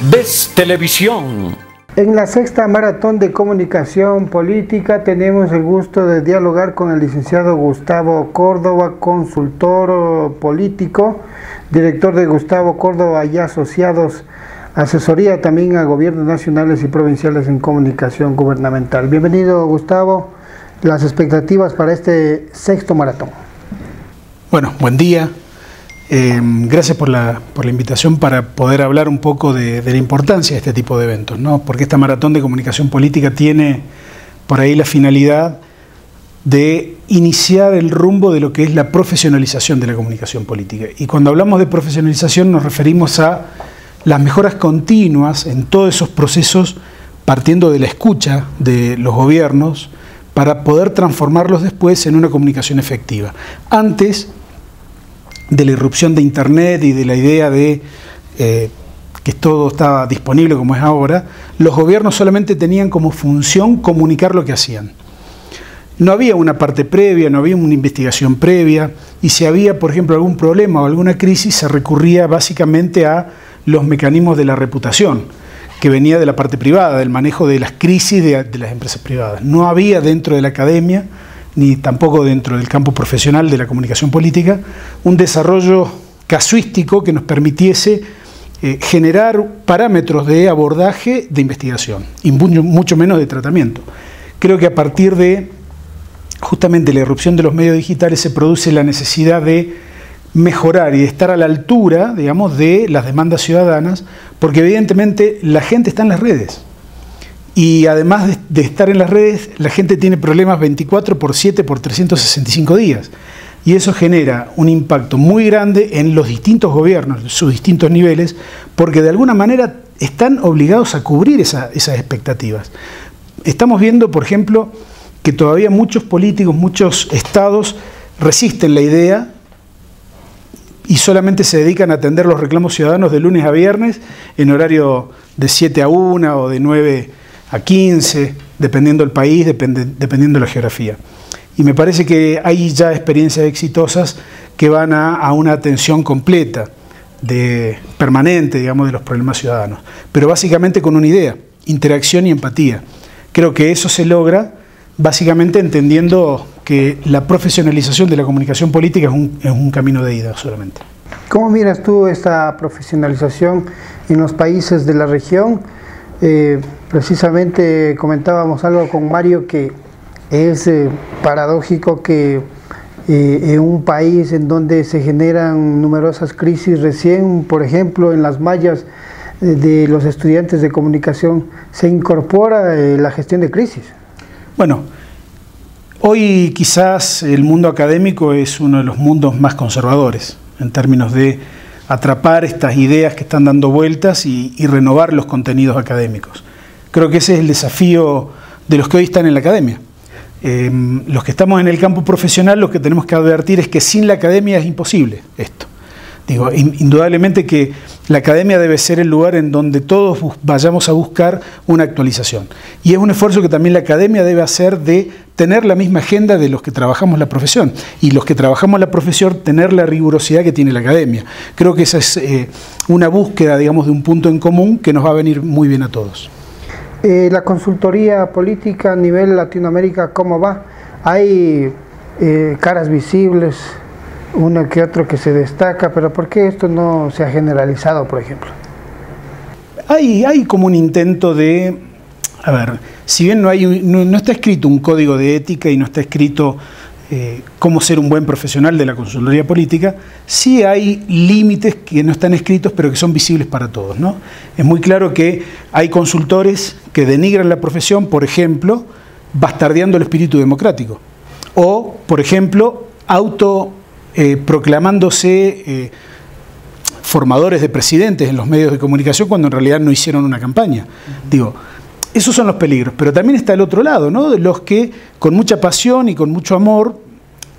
VES Televisión. En la sexta maratón de comunicación política tenemos el gusto de dialogar con el licenciado Gustavo Córdoba, consultor político, director de Gustavo Córdoba y Asociados, asesoría también a gobiernos nacionales y provinciales en comunicación gubernamental. Bienvenido, Gustavo. Las expectativas para este sexto maratón. Bueno, buen día. Gracias por la invitación para poder hablar un poco de la importancia de este tipo de eventos, ¿no? Porque esta maratón de comunicación política tiene por ahí la finalidad de iniciar el rumbo de lo que es la profesionalización de la comunicación política. Y cuando hablamos de profesionalización nos referimos a las mejoras continuas en todos esos procesos, partiendo de la escucha de los gobiernos para poder transformarlos después en una comunicación efectiva. Antes de la irrupción de Internet y de la idea de que todo estaba disponible como es ahora, los gobiernos solamente tenían como función comunicar lo que hacían. No había una parte previa, no había una investigación previa, y si había, por ejemplo, algún problema o alguna crisis, se recurría básicamente a los mecanismos de la reputación, que venía de la parte privada, del manejo de las crisis de las empresas privadas. No había dentro de la academia, ni tampoco dentro del campo profesional de la comunicación política, un desarrollo casuístico que nos permitiese generar parámetros de abordaje de investigación, y mucho menos de tratamiento. Creo que a partir de justamente la irrupción de los medios digitales se produce la necesidad de mejorar y de estar a la altura, digamos, de las demandas ciudadanas, porque evidentemente la gente está en las redes. Y además de estar en las redes, la gente tiene problemas 24/7 por 365 días. Y eso genera un impacto muy grande en los distintos gobiernos, sus distintos niveles, porque de alguna manera están obligados a cubrir esas expectativas. Estamos viendo, por ejemplo, que todavía muchos políticos, muchos estados resisten la idea y solamente se dedican a atender los reclamos ciudadanos de lunes a viernes en horario de 7 a 1 o de 9 a 15, dependiendo del país, dependiendo de la geografía. Y me parece que hay ya experiencias exitosas que van a una atención completa, permanente, digamos, de los problemas ciudadanos. Pero básicamente con una idea, interacción y empatía. Creo que eso se logra básicamente entendiendo que la profesionalización de la comunicación política es un camino de ida solamente. ¿Cómo miras tú esta profesionalización en los países de la región? Precisamente comentábamos algo con Mario que es paradójico que en un país en donde se generan numerosas crisis recién, por ejemplo, en las mallas de los estudiantes de comunicación, se incorpora la gestión de crisis. Bueno, hoy quizás el mundo académico es uno de los mundos más conservadores en términos de atrapar estas ideas que están dando vueltas y renovar los contenidos académicos. Creo que ese es el desafío de los que hoy están en la academia. Los que estamos en el campo profesional, lo que tenemos que advertir es que sin la academia es imposible esto. Digo, indudablemente que la academia debe ser el lugar en donde todos vayamos a buscar una actualización. Y es un esfuerzo que también la academia debe hacer de tener la misma agenda de los que trabajamos la profesión. Y los que trabajamos la profesión, tener la rigurosidad que tiene la academia. Creo que esa es una búsqueda, digamos, de un punto en común que nos va a venir muy bien a todos. La consultoría política a nivel Latinoamérica, ¿cómo va? Hay caras visibles, uno que otro que se destaca, pero ¿por qué esto no se ha generalizado, por ejemplo? Hay como un intento de, a ver, si bien no está escrito un código de ética y no está escrito cómo ser un buen profesional de la consultoría política, sí hay límites que no están escritos pero que son visibles para todos, ¿no? Es muy claro que hay consultores que denigran la profesión, por ejemplo, bastardeando el espíritu democrático, o, por ejemplo, proclamándose formadores de presidentes en los medios de comunicación cuando en realidad no hicieron una campaña. Digo, esos son los peligros, pero también está el otro lado, ¿no? De los que con mucha pasión y con mucho amor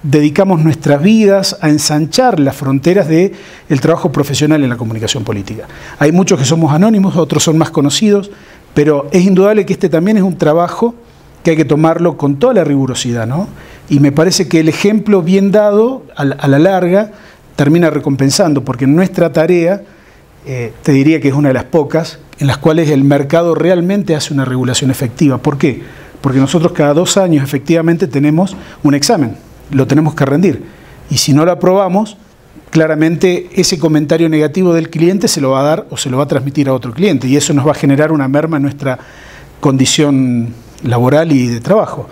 dedicamos nuestras vidas a ensanchar las fronteras del trabajo profesional en la comunicación política. Hay muchos que somos anónimos, otros son más conocidos, pero es indudable que este también es un trabajo que hay que tomarlo con toda la rigurosidad, ¿no? Y me parece que el ejemplo bien dado, a la larga, termina recompensando, porque nuestra tarea, te diría que es una de las pocas, en las cuales el mercado realmente hace una regulación efectiva. ¿Por qué? Porque nosotros cada 2 años efectivamente tenemos un examen, lo tenemos que rendir. Y si no lo aprobamos, claramente ese comentario negativo del cliente se lo va a dar o se lo va a transmitir a otro cliente. Y eso nos va a generar una merma en nuestra condición laboral y de trabajo.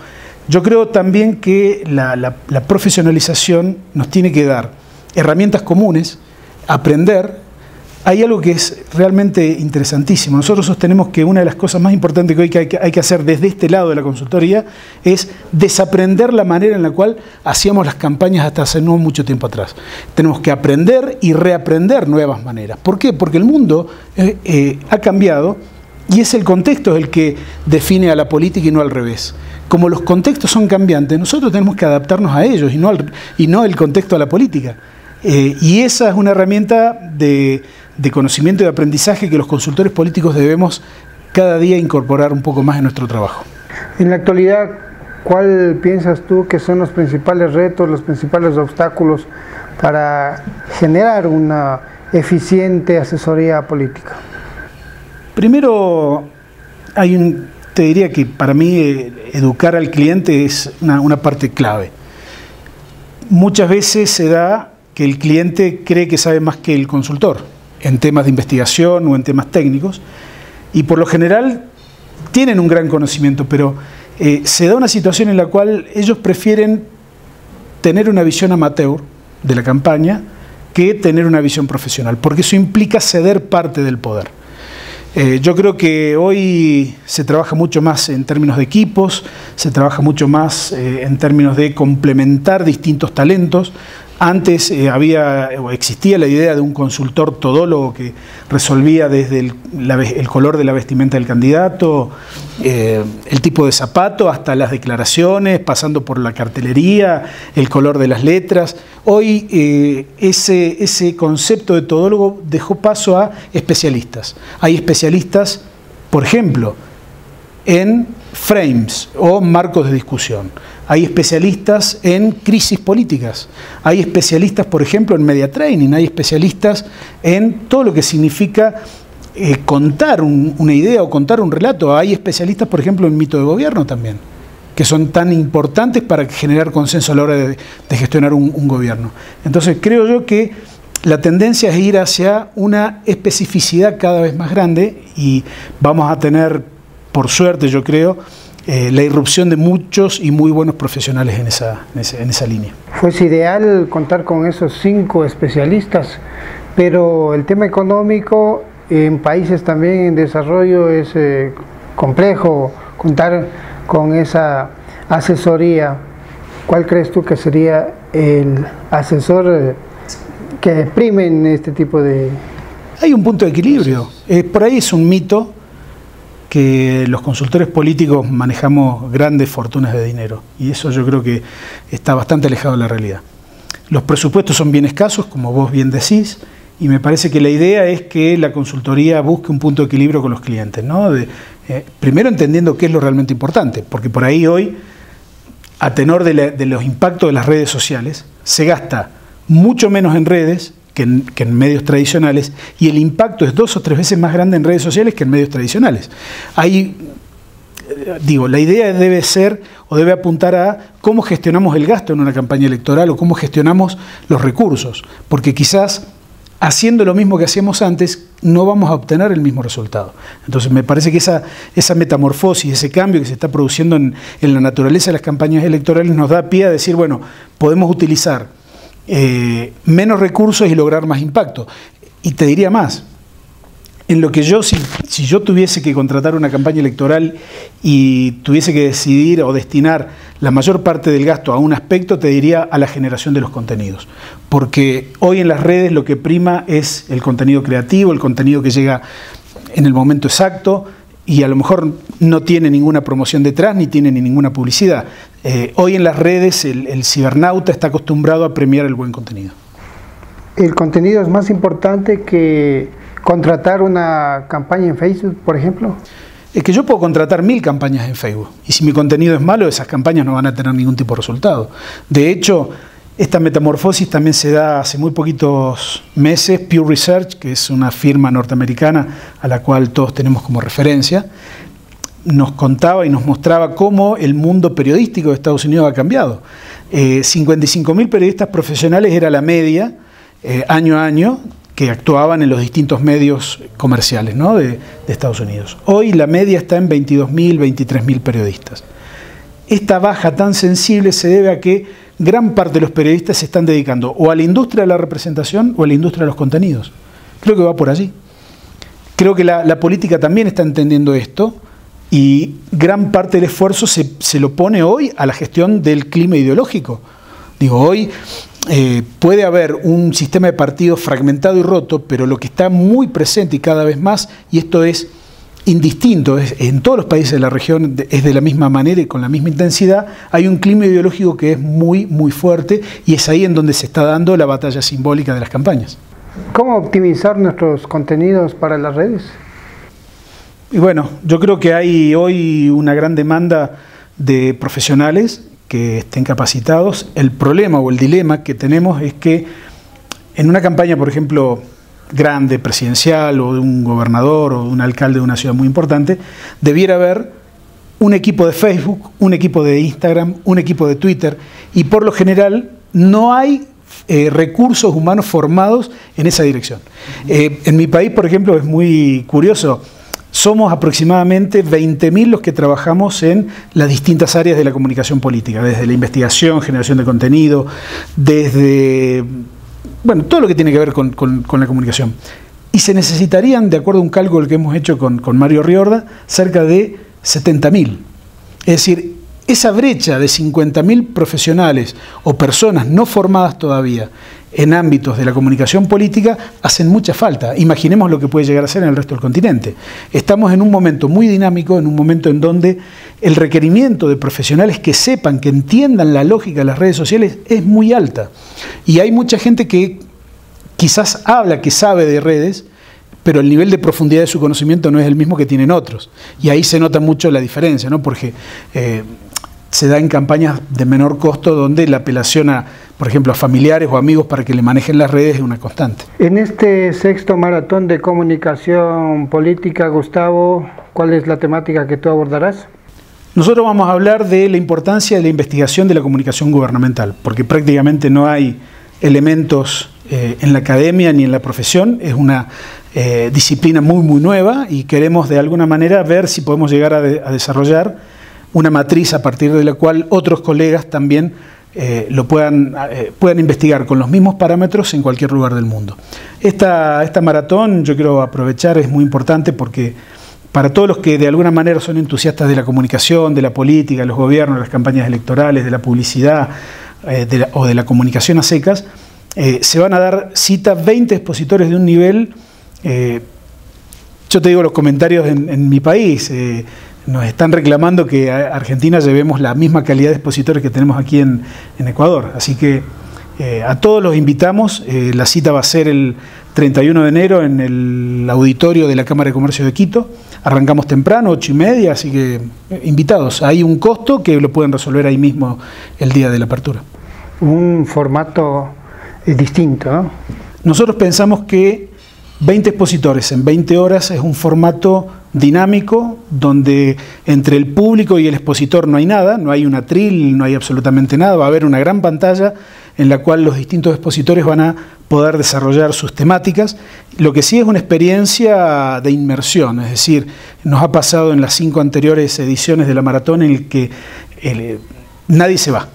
Yo creo también que la profesionalización nos tiene que dar herramientas comunes, aprender. Hay algo que es realmente interesantísimo. Nosotros sostenemos que una de las cosas más importantes que hoy hay que hacer desde este lado de la consultoría es desaprender la manera en la cual hacíamos las campañas hasta hace no mucho tiempo atrás. Tenemos que aprender y reaprender nuevas maneras. ¿Por qué? Porque el mundo ha cambiado y es el contexto el que define a la política y no al revés. Como los contextos son cambiantes, nosotros tenemos que adaptarnos a ellos y no el contexto a la política. Y esa es una herramienta de conocimiento y de aprendizaje que los consultores políticos debemos cada día incorporar un poco más en nuestro trabajo. En la actualidad, ¿cuál piensas tú que son los principales retos, los principales obstáculos para generar una eficiente asesoría política? Primero, te diría que para mí educar al cliente es una parte clave. Muchas veces se da que el cliente cree que sabe más que el consultor en temas de investigación o en temas técnicos, y por lo general tienen un gran conocimiento, pero se da una situación en la cual ellos prefieren tener una visión amateur de la campaña que tener una visión profesional, porque eso implica ceder parte del poder. Yo creo que hoy se trabaja mucho más en términos de equipos, se trabaja mucho más en términos de complementar distintos talentos. Antes existía la idea de un consultor todólogo que resolvía desde el color de la vestimenta del candidato, el tipo de zapato, hasta las declaraciones, pasando por la cartelería, el color de las letras. Hoy ese concepto de todólogo dejó paso a especialistas. Hay especialistas, por ejemplo, en frames o marcos de discusión. Hay especialistas en crisis políticas. Hay especialistas, por ejemplo, en media training. Hay especialistas en todo lo que significa contar una idea o contar un relato. Hay especialistas, por ejemplo, en mito de gobierno también, que son tan importantes para generar consenso a la hora de gestionar un gobierno. Entonces, creo yo que la tendencia es ir hacia una especificidad cada vez más grande y vamos a tener, por suerte, yo creo, la irrupción de muchos y muy buenos profesionales en esa línea. Fuese ideal contar con esos 5 especialistas, pero el tema económico en países también en desarrollo es complejo contar con esa asesoría. ¿Cuál crees tú que sería el asesor que prime en este tipo de...? Hay un punto de equilibrio. Por ahí es un mito que los consultores políticos manejamos grandes fortunas de dinero, y eso yo creo que está bastante alejado de la realidad. Los presupuestos son bien escasos, como vos bien decís, y me parece que la idea es que la consultoría busque un punto de equilibrio con los clientes, ¿no? Primero entendiendo qué es lo realmente importante, porque por ahí hoy, a tenor de los impactos de las redes sociales, se gasta mucho menos en redes que en medios tradicionales, y el impacto es 2 o 3 veces más grande en redes sociales que en medios tradicionales. Ahí, la idea debe ser o debe apuntar a cómo gestionamos el gasto en una campaña electoral o cómo gestionamos los recursos, porque quizás haciendo lo mismo que hacíamos antes no vamos a obtener el mismo resultado. Entonces me parece que esa metamorfosis, ese cambio que se está produciendo en la naturaleza de las campañas electorales nos da pie a decir, bueno, podemos utilizar menos recursos y lograr más impacto. Y te diría más, en lo que si yo tuviese que contratar una campaña electoral y tuviese que decidir o destinar la mayor parte del gasto a un aspecto, te diría a la generación de los contenidos. Porque hoy en las redes lo que prima es el contenido creativo, el contenido que llega en el momento exacto, y a lo mejor no tiene ninguna promoción detrás ni tiene ni ninguna publicidad. Hoy en las redes el cibernauta está acostumbrado a premiar el buen contenido. ¿El contenido es más importante que contratar una campaña en Facebook, por ejemplo? Es que yo puedo contratar 1000 campañas en Facebook, y si mi contenido es malo, esas campañas no van a tener ningún tipo de resultado. De hecho, Esta metamorfosis también se da hace muy poquitos meses. Pew Research, que es una firma norteamericana a la cual todos tenemos como referencia, nos contaba y nos mostraba cómo el mundo periodístico de Estados Unidos ha cambiado. 55.000 periodistas profesionales era la media, año a año, que actuaban en los distintos medios comerciales, ¿no?, de Estados Unidos. Hoy la media está en 22.000, 23.000 periodistas. Esta baja tan sensible se debe a que gran parte de los periodistas se están dedicando o a la industria de la representación o a la industria de los contenidos. Creo que va por allí. Creo que la política también está entendiendo esto y gran parte del esfuerzo se lo pone hoy a la gestión del clima ideológico. Digo, hoy puede haber un sistema de partidos fragmentado y roto, pero lo que está muy presente y cada vez más, y esto es indistinto, en todos los países de la región es de la misma manera y con la misma intensidad, hay un clima ideológico que es muy, muy fuerte y es ahí en donde se está dando la batalla simbólica de las campañas. ¿Cómo optimizar nuestros contenidos para las redes? Y bueno, yo creo que hay hoy una gran demanda de profesionales que estén capacitados. El problema o el dilema que tenemos es que en una campaña, por ejemplo, grande, presidencial, o de un gobernador o de un alcalde de una ciudad muy importante, debiera haber un equipo de Facebook, un equipo de Instagram, un equipo de Twitter, y por lo general no hay recursos humanos formados en esa dirección. En mi país, por ejemplo, es muy curioso, somos aproximadamente 20.000 los que trabajamos en las distintas áreas de la comunicación política, desde la investigación, generación de contenido, desde todo lo que tiene que ver con la comunicación. Y se necesitarían, de acuerdo a un cálculo que hemos hecho con Mario Riorda, cerca de 70.000. Es decir, esa brecha de 50.000 profesionales o personas no formadas todavía en ámbitos de la comunicación política hacen mucha falta. Imaginemos lo que puede llegar a ser en el resto del continente. Estamos en un momento muy dinámico, en un momento en donde el requerimiento de profesionales que sepan, que entiendan la lógica de las redes sociales es muy alta. Y hay mucha gente que quizás habla, que sabe de redes, pero el nivel de profundidad de su conocimiento no es el mismo que tienen otros. Y ahí se nota mucho la diferencia, ¿no? Porque se da en campañas de menor costo donde la apelación a, por ejemplo, a familiares o amigos para que le manejen las redes es una constante. En este sexto maratón de comunicación política, Gustavo, ¿cuál es la temática que tú abordarás? Nosotros vamos a hablar de la importancia de la investigación de la comunicación gubernamental, porque prácticamente no hay elementos en la academia ni en la profesión, es una disciplina muy, muy nueva y queremos de alguna manera ver si podemos llegar a desarrollar una matriz a partir de la cual otros colegas también lo puedan investigar con los mismos parámetros en cualquier lugar del mundo. Esta maratón, yo quiero aprovechar, es muy importante porque para todos los que de alguna manera son entusiastas de la comunicación, de la política, de los gobiernos, de las campañas electorales, de la publicidad o de la comunicación a secas, se van a dar cita 20 expositores de un nivel, yo te digo los comentarios en mi país, nos están reclamando que a Argentina llevemos la misma calidad de expositores que tenemos aquí en Ecuador. Así que a todos los invitamos. La cita va a ser el 31 de enero en el auditorio de la Cámara de Comercio de Quito. Arrancamos temprano, 8:30, así que invitados. Hay un costo que lo pueden resolver ahí mismo el día de la apertura. Un formato distinto, ¿no? Nosotros pensamos que 20 expositores en 20 horas es un formato dinámico, donde entre el público y el expositor no hay nada, no hay un atril, no hay absolutamente nada, va a haber una gran pantalla en la cual los distintos expositores van a poder desarrollar sus temáticas. Lo que sí es una experiencia de inmersión, es decir, nos ha pasado en las 5 anteriores ediciones de la maratón en el que nadie se va.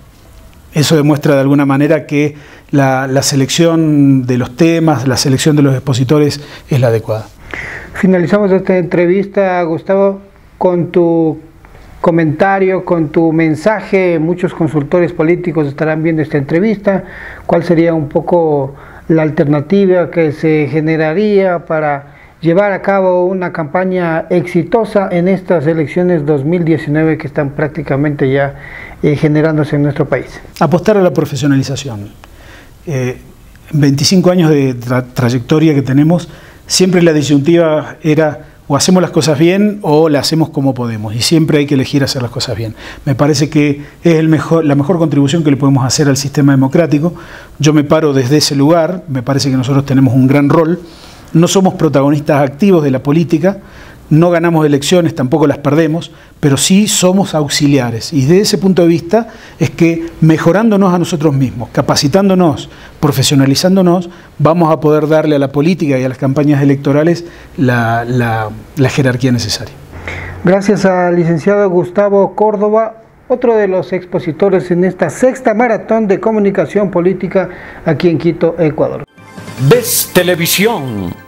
Eso demuestra de alguna manera que la selección de los temas, la selección de los expositores es la adecuada. Finalizamos esta entrevista, Gustavo, con tu comentario, con tu mensaje. Muchos consultores políticos estarán viendo esta entrevista. ¿Cuál sería un poco la alternativa que se generaría para llevar a cabo una campaña exitosa en estas elecciones 2019 que están prácticamente ya generándose en nuestro país? Apostar a la profesionalización. 25 años de trayectoria que tenemos, siempre la disyuntiva era o hacemos las cosas bien o las hacemos como podemos, y siempre hay que elegir hacer las cosas bien. Me parece que es la mejor contribución que le podemos hacer al sistema democrático. Yo me paro desde ese lugar, me parece que nosotros tenemos un gran rol, no somos protagonistas activos de la política, no ganamos elecciones, tampoco las perdemos, pero sí somos auxiliares. Y desde ese punto de vista es que mejorándonos a nosotros mismos, capacitándonos, profesionalizándonos, vamos a poder darle a la política y a las campañas electorales la jerarquía necesaria. Gracias al licenciado Gustavo Córdoba, otro de los expositores en esta sexta maratón de comunicación política aquí en Quito, Ecuador. Ves Televisión.